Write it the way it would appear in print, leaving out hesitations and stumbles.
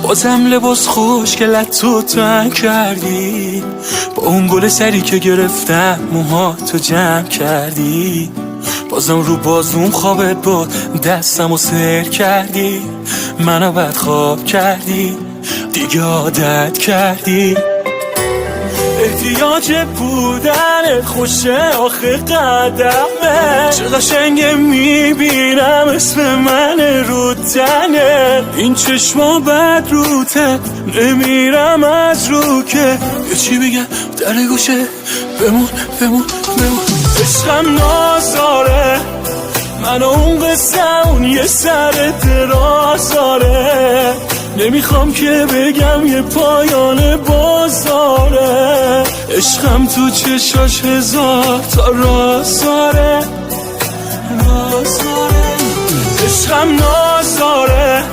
بازم لباس خوشگلت تو تنگ کردی، با اون گل سری که گرفتم موهاتو جمع کردی. بازم رو بازوم خوابت بود دستمو سر کردی، منو بدخواب کردی دیگه عادت کردی. احتیاج بودنت خوشه آخه قدمه، چه قشنگه میبینم اسم من رو تنه. این چشما بد روته نمیرم از رو که یه چی بگم در گوشه بمون بمون بمون. عشقم نازاره منو اون قصه اون یه سر درازاره، نمیخوام که بگم یه پایان بازاره. عشقم تو چشاش هزار تا رازاره. عشقم نازاره